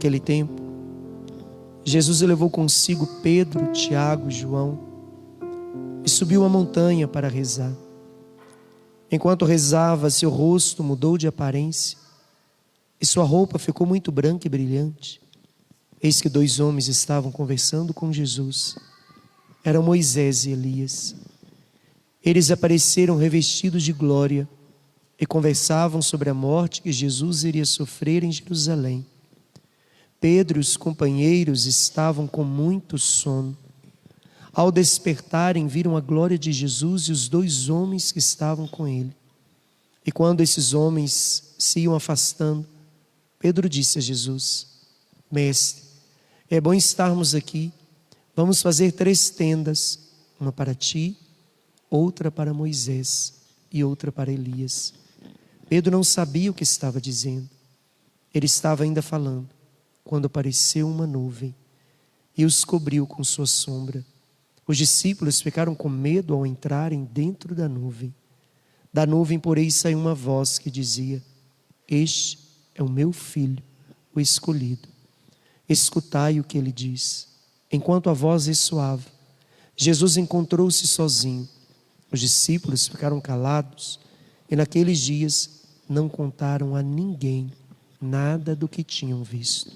Naquele tempo, Jesus levou consigo Pedro, Tiago e João e subiu a montanha para rezar. Enquanto rezava, seu rosto mudou de aparência e sua roupa ficou muito branca e brilhante. Eis que 2 homens estavam conversando com Jesus. Eram Moisés e Elias. Eles apareceram revestidos de glória e conversavam sobre a morte que Jesus iria sofrer em Jerusalém. Pedro e os companheiros estavam com muito sono. Ao despertarem, viram a glória de Jesus e os 2 homens que estavam com ele. E quando esses homens se iam afastando, Pedro disse a Jesus: Mestre, é bom estarmos aqui. Vamos fazer 3 tendas, uma para ti, outra para Moisés e outra para Elias. Pedro não sabia o que estava dizendo. Ele estava ainda falando, quando apareceu uma nuvem e os cobriu com sua sombra. Os discípulos ficaram com medo ao entrarem dentro da nuvem. Da nuvem, porém, saiu uma voz que dizia: Este é o meu filho, o escolhido. Escutai o que ele diz. Enquanto a voz ressoava, Jesus encontrou-se sozinho. Os discípulos ficaram calados e naqueles dias não contaram a ninguém nada do que tinham visto.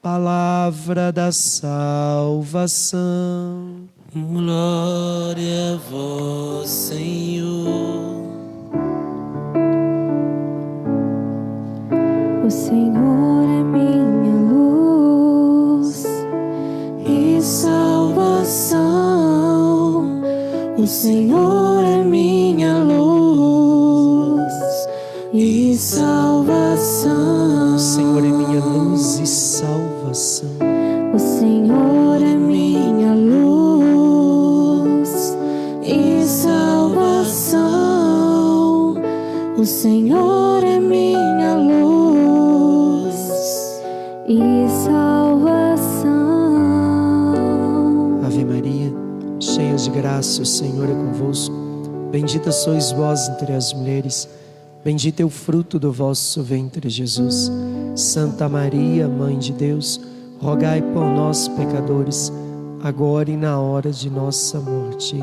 Palavra da salvação. Glória a vós, Senhor. O Senhor é minha luz e salvação. O Senhor é minha luz e salvação. O Senhor é minha luz e salvação. O Senhor é minha luz e salvação. O Senhor é minha luz e salvação. Ave Maria, cheia de graça, o Senhor é convosco. Bendita sois vós entre as mulheres, bendito é o fruto do vosso ventre, Jesus. Santa Maria, Mãe de Deus, rogai por nós, pecadores, agora e na hora de nossa morte.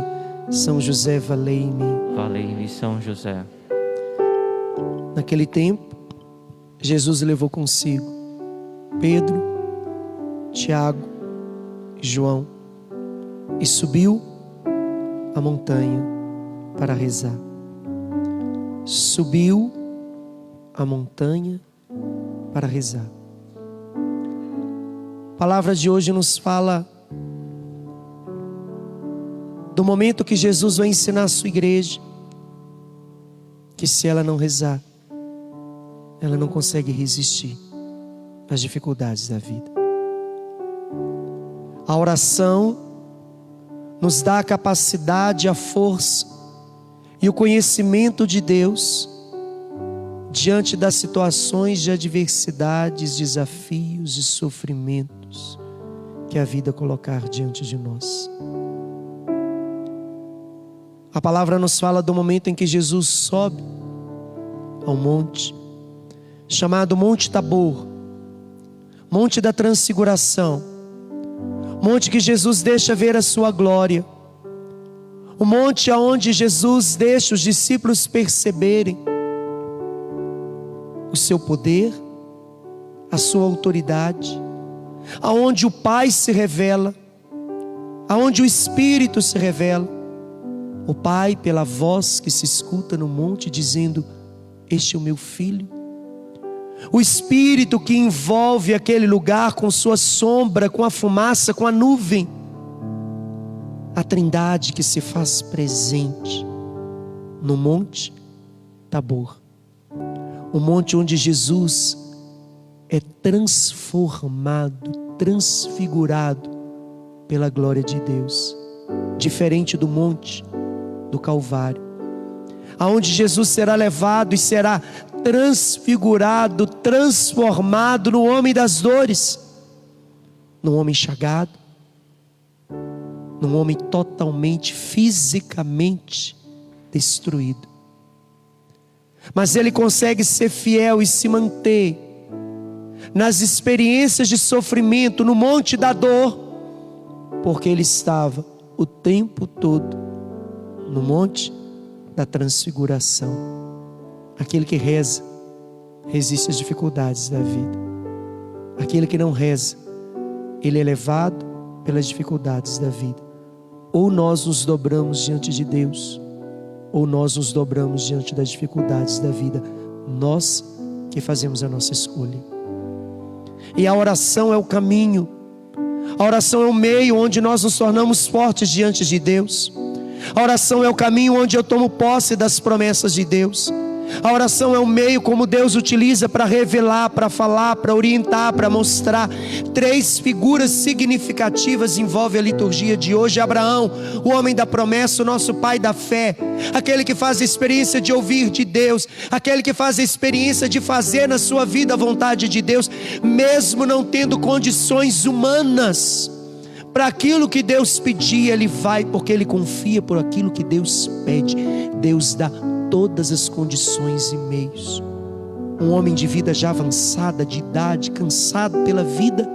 São José, valei-me. Valei-me, São José. Naquele tempo, Jesus levou consigo Pedro, Tiago e João e subiu a montanha para rezar. Subiu a montanha para rezar. A palavra de hoje nos fala do momento que Jesus vai ensinar a sua igreja que se ela não rezar, ela não consegue resistir às dificuldades da vida. A oração nos dá a capacidade, a força e o conhecimento de Deus diante das situações de adversidades, desafios e sofrimentos que a vida colocar diante de nós. A palavra nos fala do momento em que Jesus sobe ao monte, chamado Monte Tabor, Monte da Transfiguração, monte que Jesus deixa ver a sua glória, o monte aonde Jesus deixa os discípulos perceberem o seu poder, a sua autoridade, aonde o Pai se revela, aonde o Espírito se revela. O Pai pela voz que se escuta no monte dizendo: este é o meu filho. O Espírito que envolve aquele lugar com sua sombra, com a fumaça, com a nuvem. A Trindade que se faz presente no Monte Tabor, o monte onde Jesus é transformado, transfigurado pela glória de Deus, diferente do monte do Calvário, aonde Jesus será levado e será transfigurado, transformado no homem das dores, num homem chagado, num homem totalmente, fisicamente destruído. Mas ele consegue ser fiel e se manter nas experiências de sofrimento, no monte da dor, porque Ele estava o tempo todo no monte da transfiguração. Aquele que reza, resiste às dificuldades da vida. Aquele que não reza, ele é levado pelas dificuldades da vida. Ou nós nos dobramos diante de Deus, ou nós nos dobramos diante das dificuldades da vida. Nós que fazemos a nossa escolha. E a oração é o caminho. A oração é o meio onde nós nos tornamos fortes diante de Deus. A oração é o caminho onde eu tomo posse das promessas de Deus. A oração é o meio como Deus utiliza para revelar, para falar, para orientar, para mostrar. 3 figuras significativas envolvem a liturgia de hoje. Abraão, o homem da promessa, o nosso pai da fé, aquele que faz a experiência de ouvir de Deus, aquele que faz a experiência de fazer na sua vida a vontade de Deus, mesmo não tendo condições humanas para aquilo que Deus pedia. Ele vai porque ele confia por aquilo que Deus pede. Deus dá todas as condições e meios. Um homem de vida já avançada, de idade, cansado pela vida,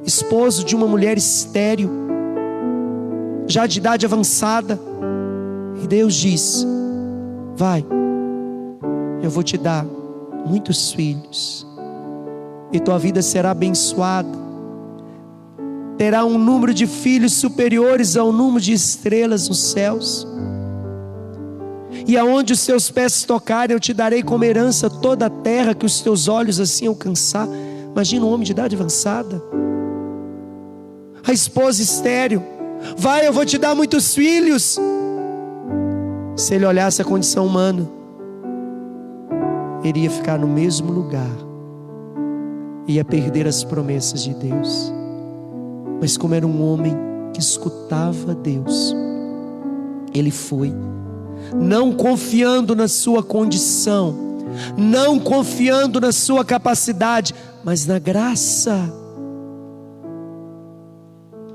esposo de uma mulher estéril, já de idade avançada, e Deus diz: vai, eu vou te dar muitos filhos, e tua vida será abençoada, terá um número de filhos superiores ao número de estrelas nos céus, e aonde os seus pés tocarem, eu te darei como herança toda a terra que os teus olhos assim alcançar. Imagina um homem de idade avançada, a esposa estéril: vai, eu vou te dar muitos filhos. Se ele olhasse a condição humana, iria ficar no mesmo lugar, ia perder as promessas de Deus. Mas como era um homem que escutava Deus, ele foi, não confiando na sua condição, não confiando na sua capacidade, mas na graça,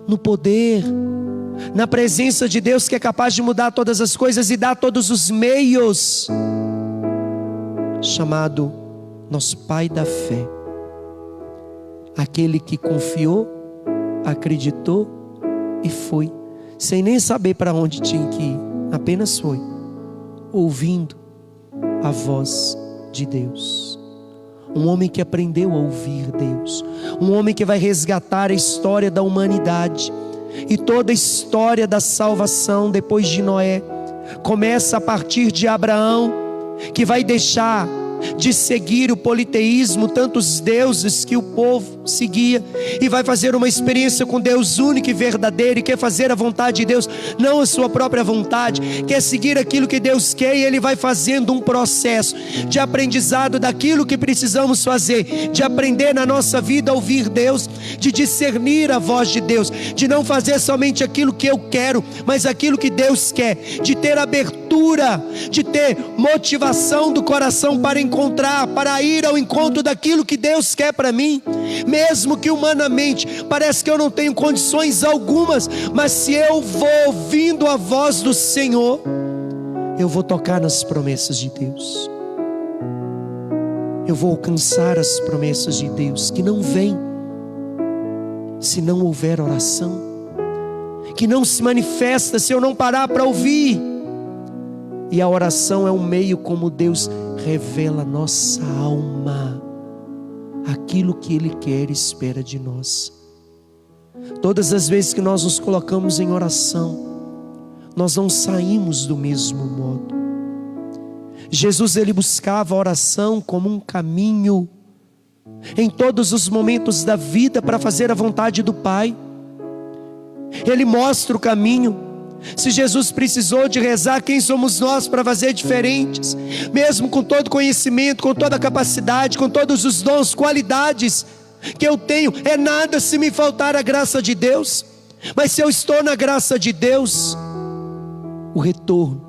no poder, na presença de Deus, que é capaz de mudar todas as coisas e dar todos os meios, chamado nosso Pai da fé, aquele que confiou, acreditou e foi, sem nem saber para onde tinha que ir, apenas foi, ouvindo a voz de Deus. Um homem que aprendeu a ouvir Deus, um homem que vai resgatar a história da humanidade. E toda a história da salvação depois de Noé começa a partir de Abraão, que vai deixar de seguir o politeísmo, tantos deuses que o povo seguia, e vai fazer uma experiência com Deus único e verdadeiro, e quer fazer a vontade de Deus, não a sua própria vontade, quer seguir aquilo que Deus quer. E ele vai fazendo um processo de aprendizado daquilo que precisamos fazer, de aprender na nossa vida a ouvir Deus, de discernir a voz de Deus, de não fazer somente aquilo que eu quero, mas aquilo que Deus quer, de ter abertura, de ter motivação do coração para encontrar, para ir ao encontro daquilo que Deus quer para mim, mesmo que humanamente parece que eu não tenho condições algumas, mas se eu vou ouvindo a voz do Senhor, eu vou tocar nas promessas de Deus, eu vou alcançar as promessas de Deus, que não vêm se não houver oração, que não se manifesta se eu não parar para ouvir. E a oração é um meio como Deus revela a nossa alma, aquilo que Ele quer e espera de nós. Todas as vezes que nós nos colocamos em oração, nós não saímos do mesmo modo. Jesus, Ele buscava a oração como um caminho em todos os momentos da vida para fazer a vontade do Pai. Ele mostra o caminho. Se Jesus precisou de rezar, quem somos nós para fazer diferentes? Mesmo com todo conhecimento, com toda a capacidade, com todos os dons, qualidades que eu tenho, é nada se me faltar a graça de Deus. Mas se eu estou na graça de Deus, o retorno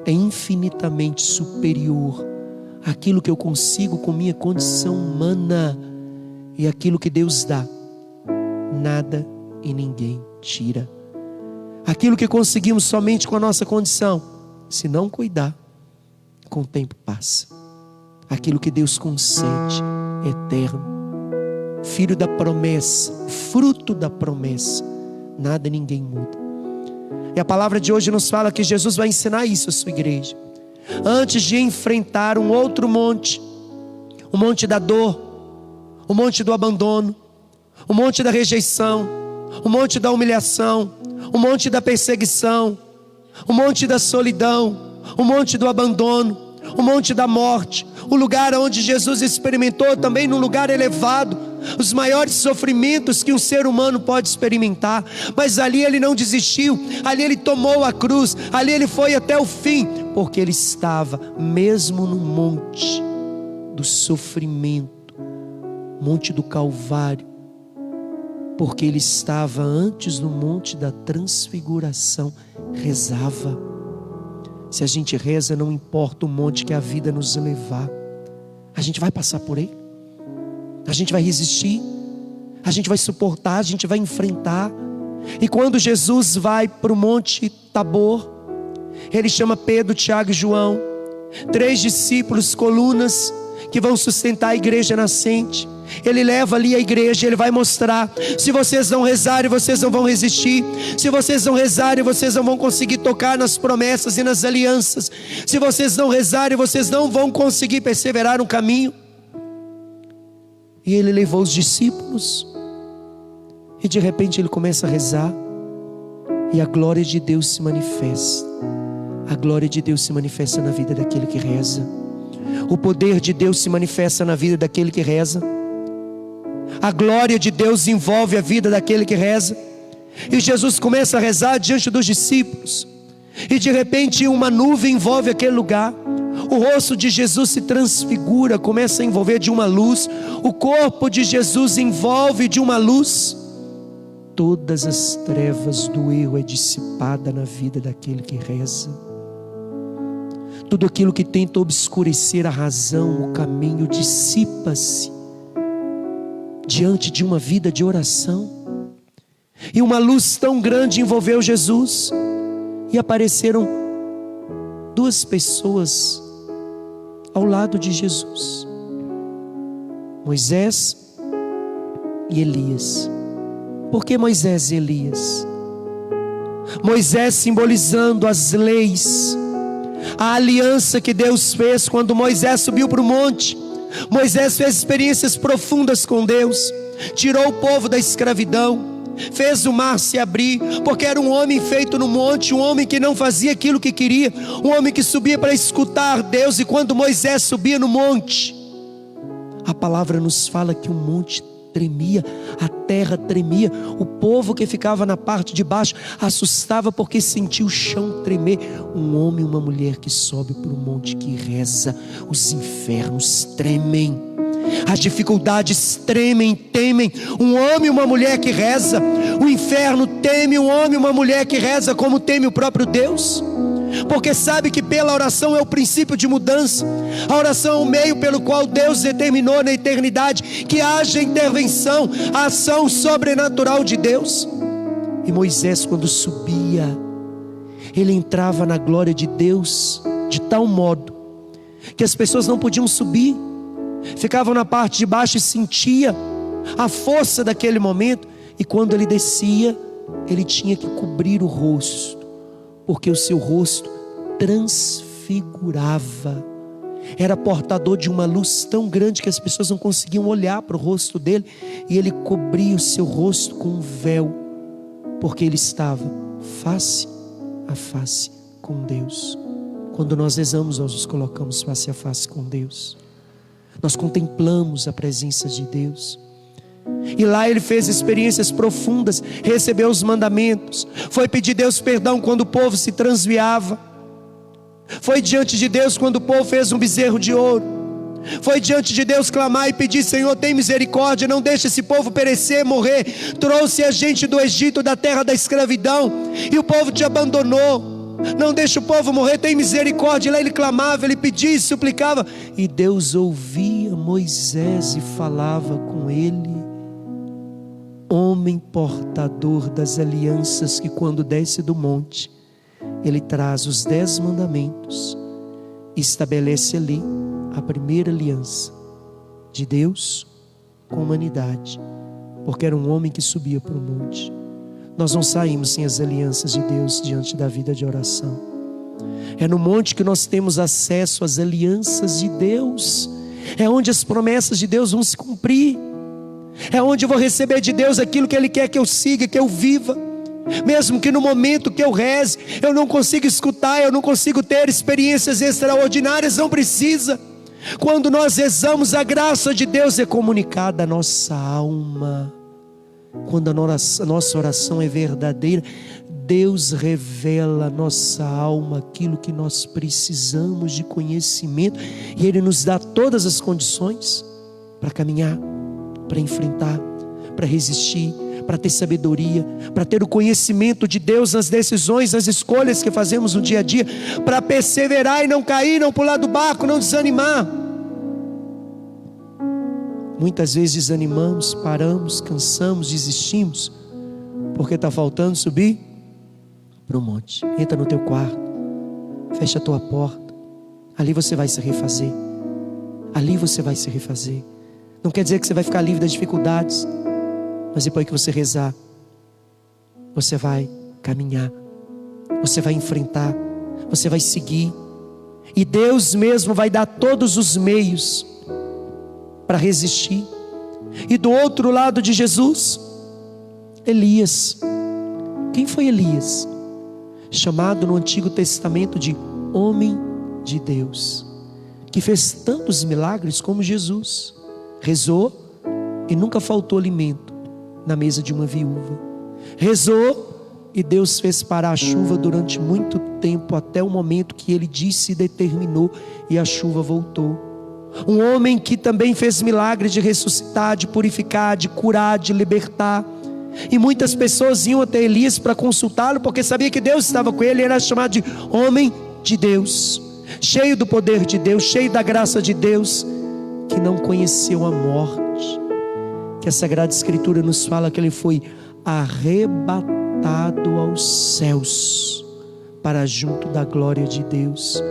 é infinitamente superior àquilo que eu consigo com minha condição humana. E aquilo que Deus dá, nada e ninguém tira. Aquilo que conseguimos somente com a nossa condição, se não cuidar, com o tempo passa. aquilo que Deus concede é eterno. Filho da promessa, fruto da promessa, nada ninguém muda. E a palavra de hoje nos fala que Jesus vai ensinar isso à sua igreja. Antes de enfrentar um outro monte, o monte da dor, o monte do abandono, o monte da rejeição, o monte da humilhação, o monte da perseguição, o monte da solidão, o monte do abandono, o monte da morte, o lugar onde Jesus experimentou também num lugar elevado, os maiores sofrimentos que um ser humano pode experimentar, mas ali ele não desistiu, ali ele tomou a cruz, ali ele foi até o fim, porque ele estava mesmo no monte do sofrimento, monte do Calvário, porque ele estava antes no monte da transfiguração, rezava. Se a gente reza, não importa o monte que a vida nos levar, a gente vai passar por ele, a gente vai resistir, a gente vai suportar, a gente vai enfrentar. E quando Jesus vai para o monte Tabor, ele chama Pedro, Tiago e João, 3 discípulos, colunas, que vão sustentar a igreja nascente. Ele leva ali a igreja, ele vai mostrar: se vocês não rezarem, vocês não vão resistir. Se vocês não rezarem, vocês não vão conseguir tocar nas promessas e nas alianças. Se vocês não rezarem, vocês não vão conseguir perseverar no caminho. E ele levou os discípulos, e de repente ele começa a rezar, e a glória de Deus se manifesta. A glória de Deus se manifesta na vida daquele que reza. O poder de Deus se manifesta na vida daquele que reza. A glória de Deus envolve a vida daquele que reza. E Jesus começa a rezar diante dos discípulos, e de repente uma nuvem envolve aquele lugar. O rosto de Jesus se transfigura, começa a envolver de uma luz. O corpo de Jesus envolve de uma luz. Todas as trevas do erro é dissipada na vida daquele que reza. Tudo aquilo que tenta obscurecer a razão, o caminho, dissipa-se diante de uma vida de oração. E uma luz tão grande envolveu Jesus, e apareceram 2 pessoas ao lado de Jesus: Moisés e Elias. Por que Moisés e Elias? Moisés simbolizando as leis, a aliança que Deus fez quando Moisés subiu para o monte. Moisés fez experiências profundas com Deus, tirou o povo da escravidão, fez o mar se abrir, porque era um homem feito no monte, um homem que não fazia aquilo que queria, um homem que subia para escutar Deus. E quando Moisés subia no monte, a palavra nos fala que o monte tremia, a terra tremia, o povo que ficava na parte de baixo assustava porque sentia o chão tremer. Um homem e uma mulher que sobe para o monte, que reza, os infernos tremem, as dificuldades tremem, temem. Um homem e uma mulher que reza, o inferno teme um homem e uma mulher que reza, como teme o próprio Deus, porque sabe que pela oração é o princípio de mudança. A oração é o meio pelo qual Deus determinou na eternidade que haja intervenção, a ação sobrenatural de Deus. E Moisés, quando subia, ele entrava na glória de Deus de tal modo que as pessoas não podiam subir, ficavam na parte de baixo e sentia a força daquele momento. E quando ele descia, ele tinha que cobrir o rosto, porque o seu rosto transfigurava, era portador de uma luz tão grande que as pessoas não conseguiam olhar para o rosto dele, e ele cobria o seu rosto com um véu, porque ele estava face a face com Deus. Quando nós rezamos, nós nos colocamos face a face com Deus, nós contemplamos a presença de Deus. E lá ele fez experiências profundas, recebeu os mandamentos, foi pedir a Deus perdão quando o povo se transviava, foi diante de Deus quando o povo fez um bezerro de ouro, foi diante de Deus clamar e pedir: Senhor, tem misericórdia, não deixe esse povo perecer, morrer. Trouxe a gente do Egito, da terra da escravidão, e o povo te abandonou, não deixa o povo morrer, tem misericórdia. E lá ele clamava, ele pedia e suplicava, e Deus ouvia Moisés e falava com ele. Homem portador das alianças, que quando desce do monte, ele traz os 10 mandamentos, estabelece ali a primeira aliança de Deus com a humanidade, porque era um homem que subia para o monte. Nós não saímos sem as alianças de Deus diante da vida de oração. É no monte que nós temos acesso às alianças de Deus. É onde as promessas de Deus vão se cumprir. É onde eu vou receber de Deus aquilo que Ele quer que eu siga, que eu viva. Mesmo que no momento que eu reze, eu não consiga escutar, eu não consigo ter experiências extraordinárias, não precisa. Quando nós rezamos, a graça de Deus é comunicada à nossa alma. Quando a nossa oração é verdadeira, Deus revela à nossa alma aquilo que nós precisamos de conhecimento, e Ele nos dá todas as condições para caminhar, para enfrentar, para resistir, para ter sabedoria, para ter o conhecimento de Deus nas decisões, nas escolhas que fazemos no dia a dia, para perseverar e não cair, não pular do barco, não desanimar. Muitas vezes desanimamos, paramos, cansamos, desistimos, porque está faltando subir para o monte. Entra no teu quarto, fecha a tua porta, ali você vai se refazer, ali você vai se refazer. Não quer dizer que você vai ficar livre das dificuldades, mas depois que você rezar, você vai caminhar, você vai enfrentar, você vai seguir, e Deus mesmo vai dar todos os meios para resistir. E do outro lado de Jesus, Elias. Quem foi Elias? Chamado no Antigo Testamento de homem de Deus, que fez tantos milagres como Jesus. Rezou e nunca faltou alimento na mesa de uma viúva. Rezou e Deus fez parar a chuva durante muito tempo, até o momento que Ele disse e determinou, e a chuva voltou. Um homem que também fez milagres de ressuscitar, de purificar, de curar, de libertar. E muitas pessoas iam até Elias para consultá-lo, porque sabia que Deus estava com ele. Ele era chamado de homem de Deus, cheio do poder de Deus, cheio da graça de Deus, que não conheceu a morte. Que a Sagrada Escritura nos fala que ele foi arrebatado aos céus, para junto da glória de Deus.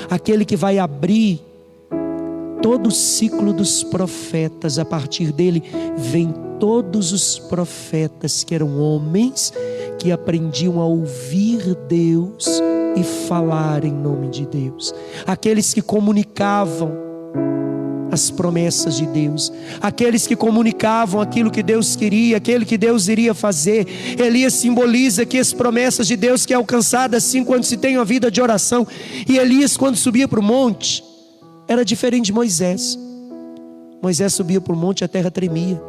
Aquele que vai abrir todo o ciclo dos profetas. A partir dele vem todos os profetas, que eram homens que aprendiam a ouvir Deus e falar em nome de Deus. Aqueles que comunicavam as promessas de Deus, aqueles que comunicavam aquilo que Deus queria, aquilo que Deus iria fazer. Elias simboliza que as promessas de Deus que é alcançada assim quando se tem uma vida de oração. E Elias, quando subia para o monte, era diferente de Moisés. Moisés subia para o monte e a terra tremia.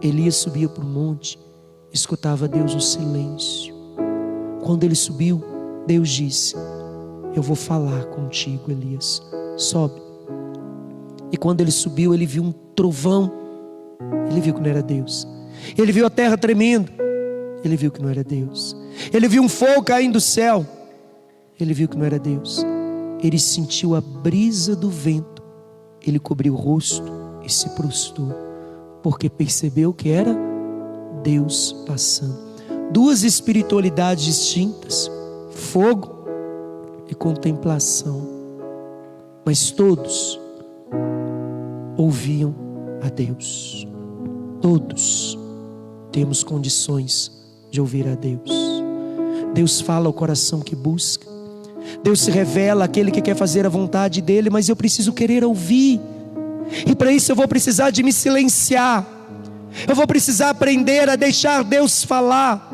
Elias subia para o monte, escutava Deus no silêncio. Quando ele subiu, Deus disse: eu vou falar contigo, Elias, sobe. E quando ele subiu, ele viu um trovão. Ele viu que não era Deus. Ele viu a terra tremendo. Ele viu que não era Deus. Ele viu um fogo caindo do céu. Ele viu que não era Deus. Ele sentiu a brisa do vento. Ele cobriu o rosto e se prostrou, porque percebeu que era Deus passando. Duas espiritualidades distintas: fogo e contemplação. Mas todos ouviam a Deus. Todos temos condições de ouvir a Deus. Deus fala ao coração que busca. Deus se revela àquele que quer fazer a vontade dele, mas eu preciso querer ouvir. E para isso eu vou precisar de me silenciar. Eu vou precisar aprender a deixar Deus falar.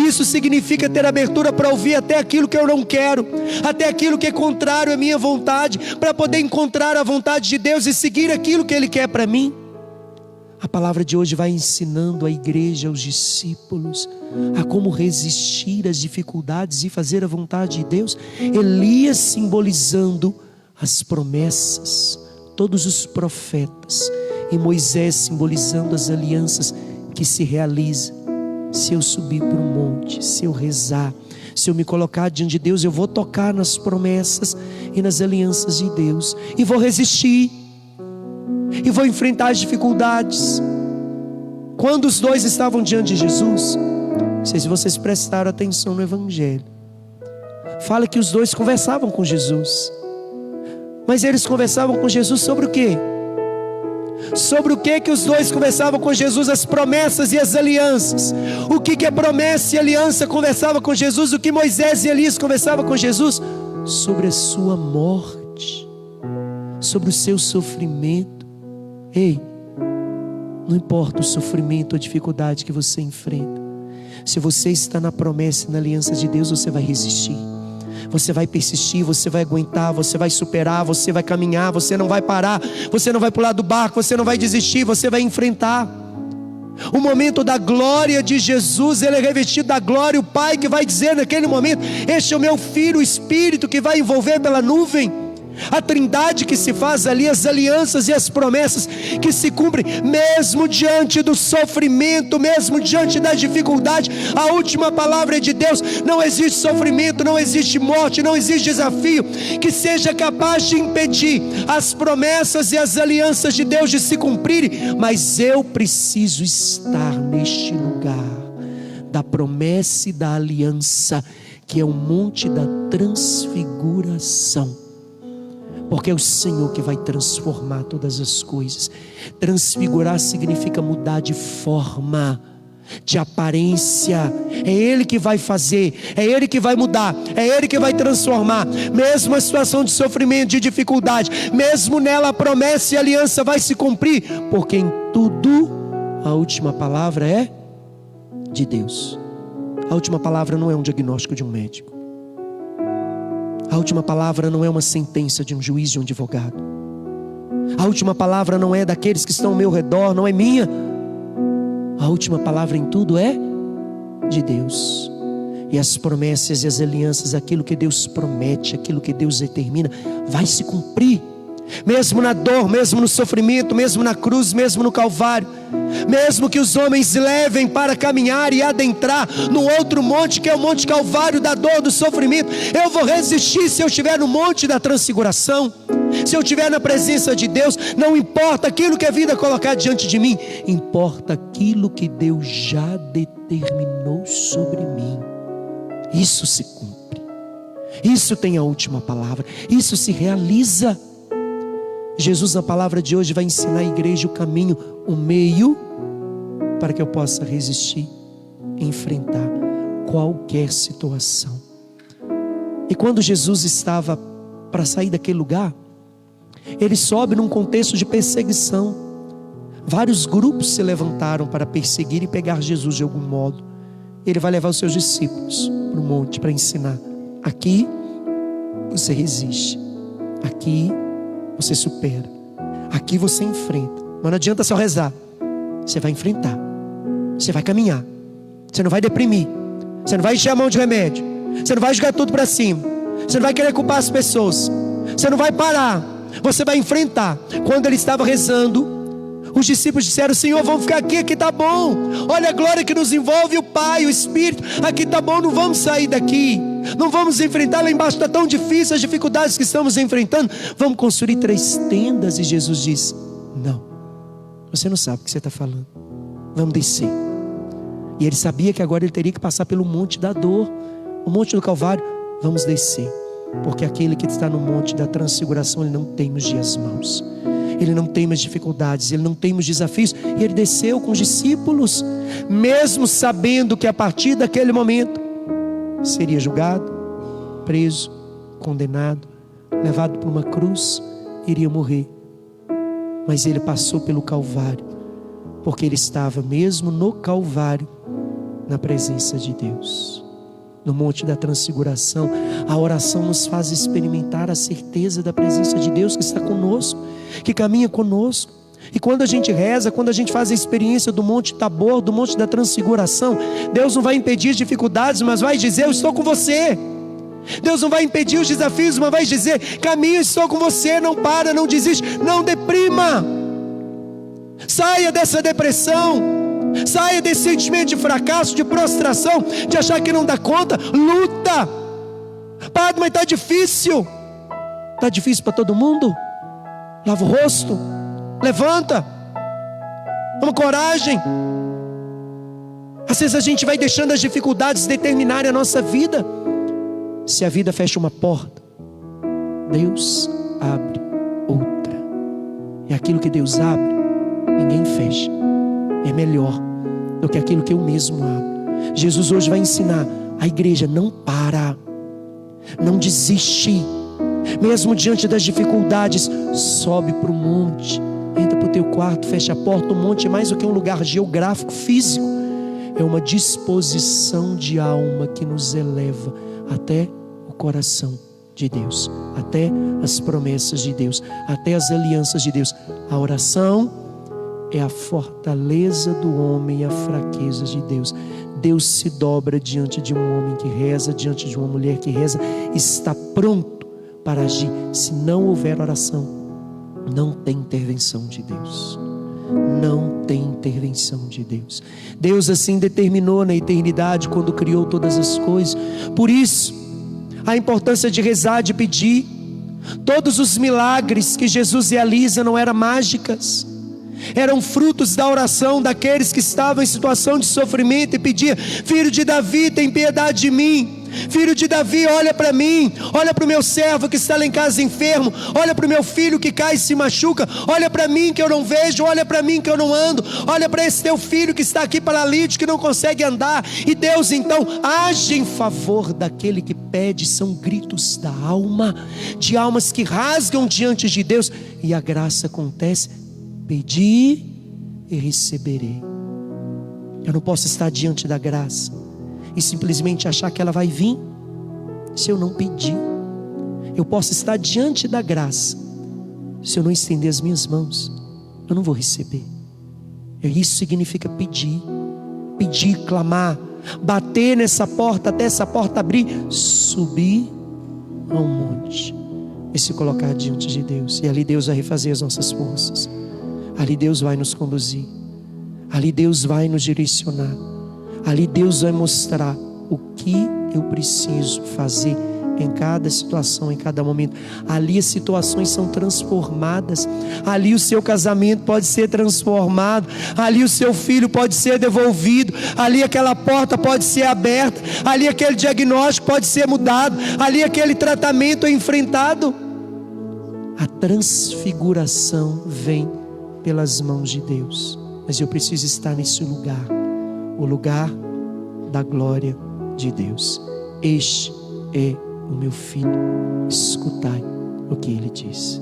Isso significa ter abertura para ouvir até aquilo que eu não quero, até aquilo que é contrário à minha vontade, para poder encontrar a vontade de Deus e seguir aquilo que Ele quer para mim. A palavra de hoje vai ensinando a igreja, aos discípulos, a como resistir às dificuldades e fazer a vontade de Deus. Elias simbolizando as promessas, todos os profetas, e Moisés simbolizando as alianças que se realizam. Se eu subir para o monte, se eu rezar, se eu me colocar diante de Deus, eu vou tocar nas promessas e nas alianças de Deus, e vou resistir, e vou enfrentar as dificuldades. Quando os dois estavam diante de Jesus, não sei se vocês prestaram atenção no Evangelho, fala que os dois conversavam com Jesus. Mas eles conversavam com Jesus sobre o quê? Sobre o que os dois conversavam com Jesus? As promessas e as alianças. O que é promessa e aliança conversava com Jesus? O que Moisés e Elias conversavam com Jesus? Sobre a sua morte, sobre o seu sofrimento. Ei, não importa o sofrimento ou a dificuldade que você enfrenta, se você está na promessa e na aliança de Deus, você vai resistir, você vai persistir, você vai aguentar, você vai superar, você vai caminhar, você não vai parar, você não vai pular do barco, você não vai desistir, você vai enfrentar. O momento da glória de Jesus, ele é revestido da glória. O Pai que vai dizer naquele momento: este é o meu Filho, o Espírito que vai envolver pela nuvem. A trindade que se faz ali, as alianças e as promessas que se cumprem, mesmo diante do sofrimento, mesmo diante da dificuldade. A última palavra é de Deus. Não existe sofrimento, não existe morte, não existe desafio que seja capaz de impedir as promessas e as alianças de Deus de se cumprirem. Mas eu preciso estar neste lugar da promessa e da aliança, que é o monte da transfiguração. Porque é o Senhor que vai transformar todas as coisas. Transfigurar significa mudar de forma, de aparência. É Ele que vai fazer, é Ele que vai mudar, é Ele que vai transformar. Mesmo a situação de sofrimento, de dificuldade, mesmo nela a promessa e a aliança vai se cumprir. Porque em tudo a última palavra é de Deus. A última palavra não é um diagnóstico de um médico. A última palavra não é uma sentença de um juiz, de um advogado. A última palavra não é daqueles que estão ao meu redor, não é minha. A última palavra em tudo é de Deus. E as promessas e as alianças, aquilo que Deus promete, aquilo que Deus determina, vai se cumprir. Mesmo na dor, mesmo no sofrimento, mesmo na cruz, mesmo no Calvário. Mesmo que os homens levem para caminhar e adentrar no outro monte, que é o Monte Calvário, da dor, do sofrimento, eu vou resistir se eu estiver no monte da transfiguração. Se eu estiver na presença de Deus, não importa aquilo que a vida colocar diante de mim, importa aquilo que Deus já determinou sobre mim. Isso se cumpre, isso tem a última palavra, isso se realiza. Jesus, na palavra de hoje, vai ensinar a igreja o caminho, o meio, para que eu possa resistir e enfrentar qualquer situação. E quando Jesus estava para sair daquele lugar, ele sobe num contexto de perseguição. Vários grupos se levantaram para perseguir e pegar Jesus de algum modo. Ele vai levar os seus discípulos para o monte para ensinar: aqui você resiste, aqui você supera, aqui você enfrenta. Mas não adianta só rezar, você vai enfrentar, você vai caminhar, você não vai deprimir, você não vai encher a mão de remédio, você não vai jogar tudo para cima, você não vai querer culpar as pessoas, você não vai parar, você vai enfrentar. Quando ele estava rezando, os discípulos disseram: Senhor, vamos ficar aqui, aqui está bom. Olha a glória que nos envolve, o Pai, o Espírito, aqui está bom, não vamos sair daqui, não vamos enfrentar lá embaixo, está tão difícil as dificuldades que estamos enfrentando, vamos construir 3 tendas. E Jesus diz: não, você não sabe o que você está falando, vamos descer. E ele sabia que agora ele teria que passar pelo monte da dor, o monte do Calvário. Vamos descer, porque aquele que está no monte da transfiguração, ele não teme os dias maus, ele não teme as dificuldades, ele não teme os desafios. E ele desceu com os discípulos, mesmo sabendo que a partir daquele momento seria julgado, preso, condenado, levado por uma cruz, iria morrer. Mas ele passou pelo Calvário, porque ele estava mesmo no Calvário, na presença de Deus. No monte da transfiguração, a oração nos faz experimentar a certeza da presença de Deus que está conosco, que caminha conosco. E quando a gente reza, quando a gente faz a experiência do Monte Tabor, do Monte da Transfiguração, Deus não vai impedir as dificuldades, mas vai dizer: eu estou com você. Deus não vai impedir os desafios, mas vai dizer: caminho, estou com você. Não para, não desiste, não deprima. Saia dessa depressão, saia desse sentimento de fracasso, de prostração, de achar que não dá conta. Luta. Padre, mas está difícil. Está difícil para todo mundo? Lava o rosto, levanta, toma coragem. Às vezes a gente vai deixando as dificuldades determinarem a nossa vida. Se a vida fecha uma porta, Deus abre E aquilo que Deus abre, ninguém fecha. É melhor do que aquilo que eu mesmo abro. Jesus hoje vai ensinar a igreja: não para, não desiste. Mesmo diante das dificuldades, sobe para o monte, entra para o teu quarto, fecha a porta. O monte é mais do que um lugar geográfico, físico. É uma disposição de alma que nos eleva até o coração de Deus, até as promessas de Deus, até as alianças de Deus. A oração é a fortaleza do homem e a fraqueza de Deus. Deus se dobra diante de um homem que reza, diante de uma mulher que reza, está pronto para agir. Se não houver oração, não tem intervenção de Deus. Não tem intervenção de Deus. Deus assim determinou na eternidade, quando criou todas as coisas. Por isso, a importância de rezar, de pedir. Todos os milagres que Jesus realiza não eram mágicas, eram frutos da oração daqueles que estavam em situação de sofrimento e pediam: filho de Davi, tem piedade de mim. Filho de Davi, olha para mim. Olha para o meu servo que está lá em casa enfermo. Olha para o meu filho que cai e se machuca. Olha para mim que eu não vejo. Olha para mim que eu não ando. Olha para esse teu filho que está aqui paralítico, que não consegue andar. E Deus então age em favor daquele que pede. São gritos da alma, de almas que rasgam diante de Deus. E a graça acontece: pedi e receberei. Eu não posso estar diante da graça e simplesmente achar que ela vai vir se eu não pedir. Eu posso estar diante da graça, se eu não estender as minhas mãos, eu não vou receber. Isso significa pedir, pedir, clamar, bater nessa porta até essa porta abrir, subir ao monte e se colocar diante de Deus. E ali Deus vai refazer as nossas forças, ali Deus vai nos conduzir, ali Deus vai nos direcionar, ali Deus vai mostrar o que eu preciso fazer em cada situação, em cada momento. Ali as situações são transformadas. Ali o seu casamento pode ser transformado. Ali o seu filho pode ser devolvido. Ali aquela porta pode ser aberta. Ali aquele diagnóstico pode ser mudado. Ali aquele tratamento é enfrentado. A transfiguração vem pelas mãos de Deus. Mas eu preciso estar nesse lugar, o lugar da glória de Deus. Este é o meu filho, escutai o que ele diz.